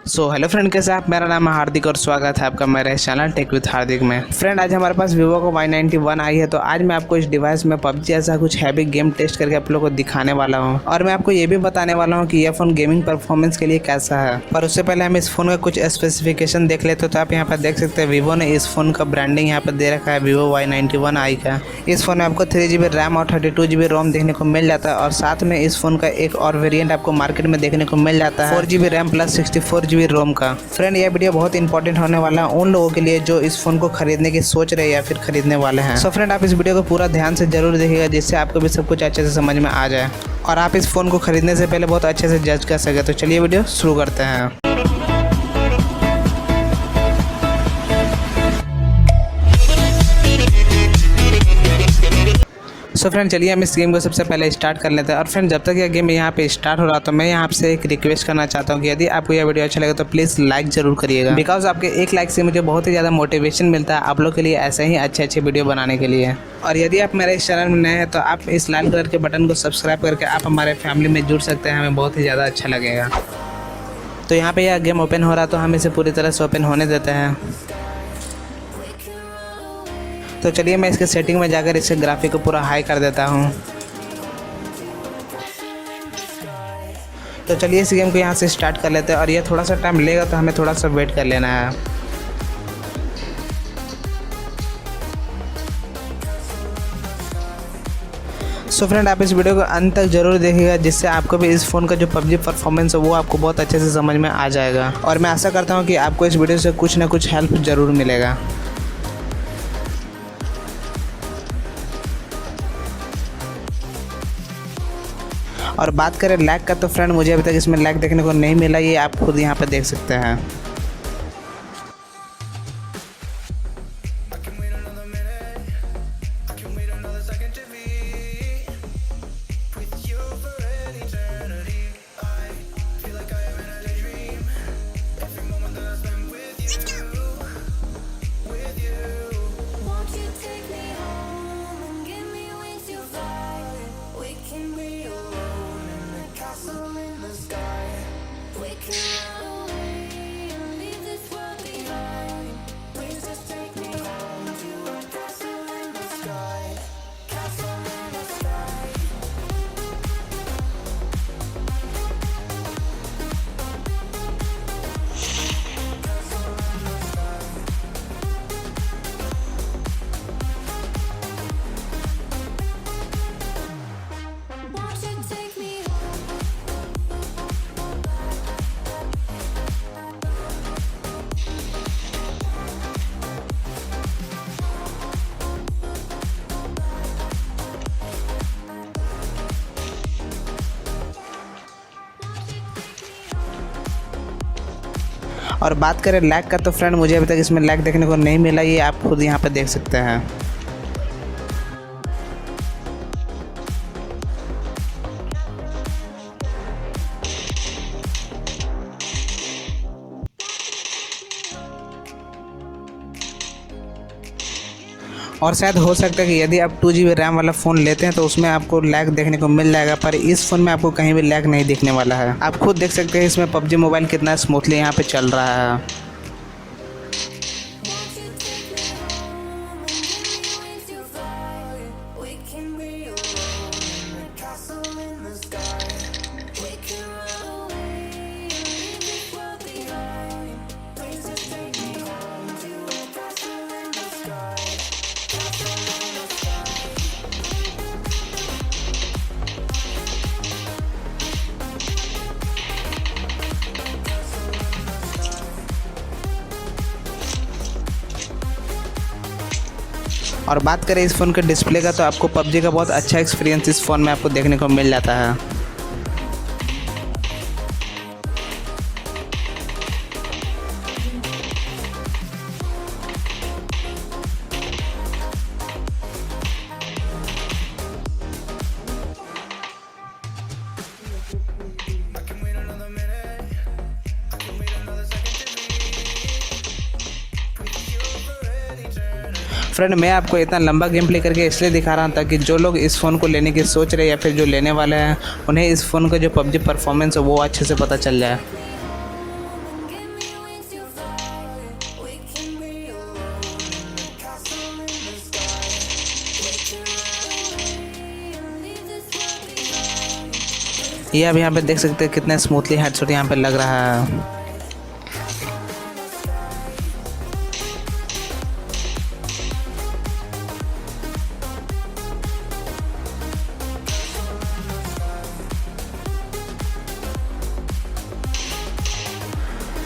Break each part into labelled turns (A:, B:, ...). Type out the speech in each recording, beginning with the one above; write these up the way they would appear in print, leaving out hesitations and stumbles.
A: Hello friend, कैसे आप? मेरा नाम है हार्दिक और स्वागत है आपका मेरे चैनल टेक विद हार्दिक में। फ्रेंड, आज हमारे पास वीवो का Y91i है। तो आज मैं आपको इस डिवाइस में पबजी जैसा कुछ हैवी गेम टेस्ट करके आप लोगों को दिखाने वाला हूं, और मैं आपको ये भी बताने वाला हूं कि यह फ़ोन गेमिंग परफॉर्मेंस के लिए कैसा है। पर उससे पहले हम इस फ़ोन का कुछ स्पेसिफिकेशन देख लेते। तो आप यहाँ पर देख सकते हैं वीवो ने इस फ़ोन का ब्रांडिंग यहाँ पर दे रखा है Vivo Y91i का। इस फ़ोन में आपको 3GB रैम और 32GB रोम देखने को मिल जाता है, और साथ में इस फ़ोन का एक और वेरिएंट आपको मार्केट में देखने को मिल जाता है 4GB रैम प्लस 64GB रोम का। फ्रेंड, यह वीडियो बहुत इंपॉर्टेंट होने वाला है उन लोगों के लिए जो इस फ़ोन को खरीदने की सोच रहे हैं या फिर खरीदने वाले हैं। सो फ्रेंड, आप इस वीडियो को पूरा ध्यान से जरूर देखिएगा, जिससे आपको भी सब कुछ अच्छे से समझ में आ जाए और आप इस फ़ोन को खरीदने से पहले बहुत अच्छे से जज कर सके। तो चलिए वीडियो शुरू करते हैं। सो फ्रेंड, चलिए हम इस गेम को सबसे पहले स्टार्ट कर लेते हैं। और फ्रेंड, जब तक यह गेम यहाँ पे स्टार्ट हो रहा तो मैं यहाँ से एक रिक्वेस्ट करना चाहता हूँ कि यदि आपको यह वीडियो अच्छा लगे तो प्लीज़ लाइक ज़रूर करिएगा, बिकॉज आपके एक लाइक से मुझे बहुत ही ज़्यादा मोटिवेशन मिलता है आप लोग के लिए ऐसे ही अच्छे वीडियो बनाने के लिए। और यदि आप मेरे इस चैनल में नए हैं तो आप इस लाल कलर के बटन को सब्सक्राइब करके आप हमारे फैमिली में जुड़ सकते हैं, हमें बहुत ही ज़्यादा अच्छा लगेगा। तो यहाँ पर यह गेम ओपन हो रहा तो हम इसे पूरी तरह से ओपन होने देते हैं। तो चलिए मैं इसके सेटिंग में जाकर इसके ग्राफिक को पूरा हाई कर देता हूँ। तो चलिए इस गेम को यहाँ से स्टार्ट कर लेते हैं, और ये थोड़ा सा टाइम लेगा तो हमें थोड़ा सा वेट कर लेना है। सो फ्रेंड, आप इस वीडियो को अंत तक जरूर देखिएगा, जिससे आपको भी इस फ़ोन का जो पबजी परफॉर्मेंस है वो आपको बहुत अच्छे से समझ में आ जाएगा। और मैं आशा करता हूँ कि आपको इस वीडियो से कुछ ना कुछ हेल्प ज़रूर मिलेगा। और बात करें लैग का तो फ्रेंड, मुझे अभी तक इसमें लैग देखने को नहीं मिला, ये आप खुद यहाँ पर देख सकते हैं। और बात करें लैग का तो फ्रेंड, मुझे अभी तक इसमें लैग देखने को नहीं मिला, ये आप खुद यहाँ पे देख सकते हैं। और शायद हो सकता है कि यदि आप 2GB रैम वाला फ़ोन लेते हैं तो उसमें आपको लैग देखने को मिल जाएगा, पर इस फ़ोन में आपको कहीं भी लैग नहीं दिखने वाला है। आप खुद देख सकते हैं इसमें पबजी मोबाइल कितना स्मूथली यहाँ पे चल रहा है। और बात करें इस फ़ोन के डिस्प्ले का तो आपको पबजी का बहुत अच्छा एक्सपीरियंस इस फ़ोन में आपको देखने को मिल जाता है। फ्रेंड, मैं आपको इतना लंबा गेम प्ले करके इसलिए दिखा रहा था कि जो लोग इस फ़ोन को लेने की सोच रहे हैं या फिर जो लेने वाले हैं, उन्हें इस फ़ोन का जो पबजी परफॉर्मेंस है वो अच्छे से पता चल जाए। ये अब यहाँ पे देख सकते हैं कितने स्मूथली हेडशॉट यहाँ पे लग रहा है।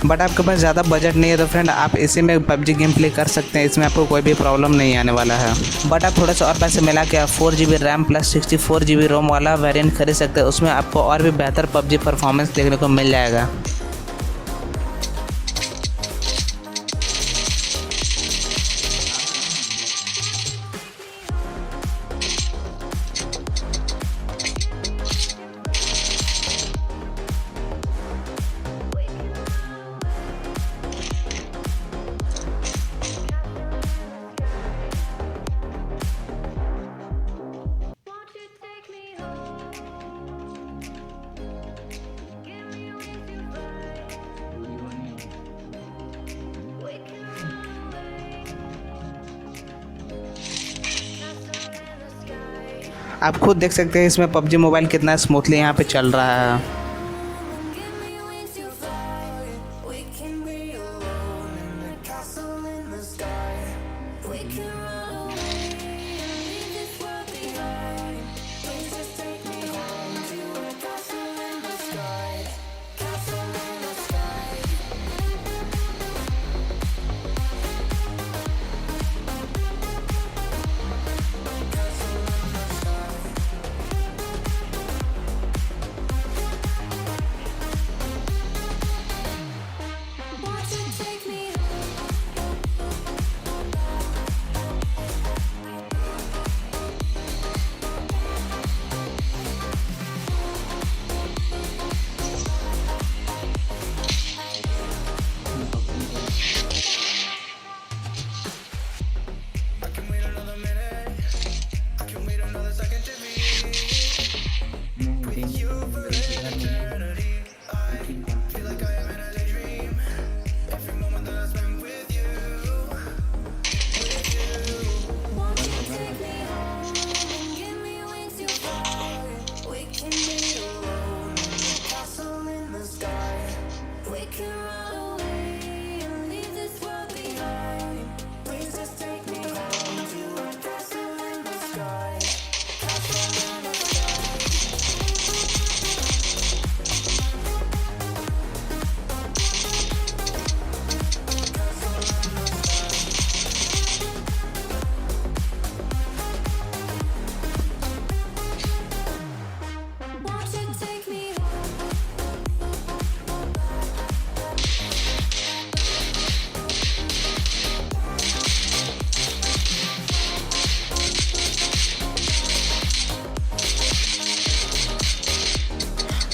A: बट आपके पास ज़्यादा बजट नहीं है तो फ्रेंड आप इसी में पबजी गेम प्ले कर सकते हैं, इसमें आपको कोई भी प्रॉब्लम नहीं आने वाला है। बट आप थोड़ा सा और पैसे मिला के 4GB रैम प्लस 64GB रोम वाला वेरिएंट खरीद सकते हैं, उसमें आपको और भी बेहतर पबजी परफॉर्मेंस देखने को मिल जाएगा। आप खुद देख सकते हैं इसमें पबजी मोबाइल कितना स्मूथली यहाँ पे चल रहा है।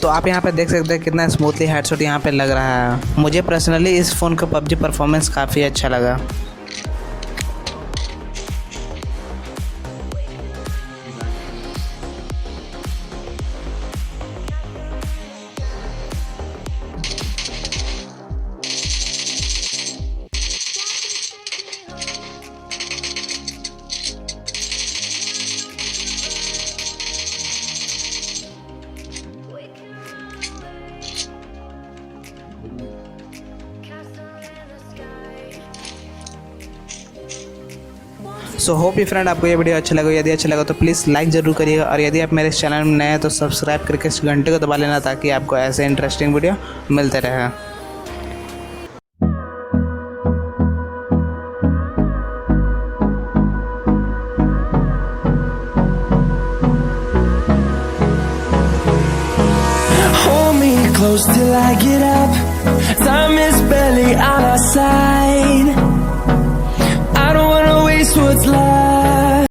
A: तो आप यहाँ पे देख सकते हैं कितना स्मूथली हेडशॉट यहाँ पे लग रहा है। मुझे पर्सनली इस फ़ोन का पबजी परफॉर्मेंस काफ़ी अच्छा लगा। सो होप यू फ्रेंड आपको ये वीडियो अच्छा लगा। यदि अच्छा लगा तो प्लीज़ लाइक ज़रूर करिएगा, और यदि आप मेरे चैनल में नए हैं तो सब्सक्राइब करके इस घंटे को दबा लेना ताकि आपको ऐसे इंटरेस्टिंग वीडियो मिलते रहे।
B: Close till I get up, time is barely on our side. I don't wanna waste what's left.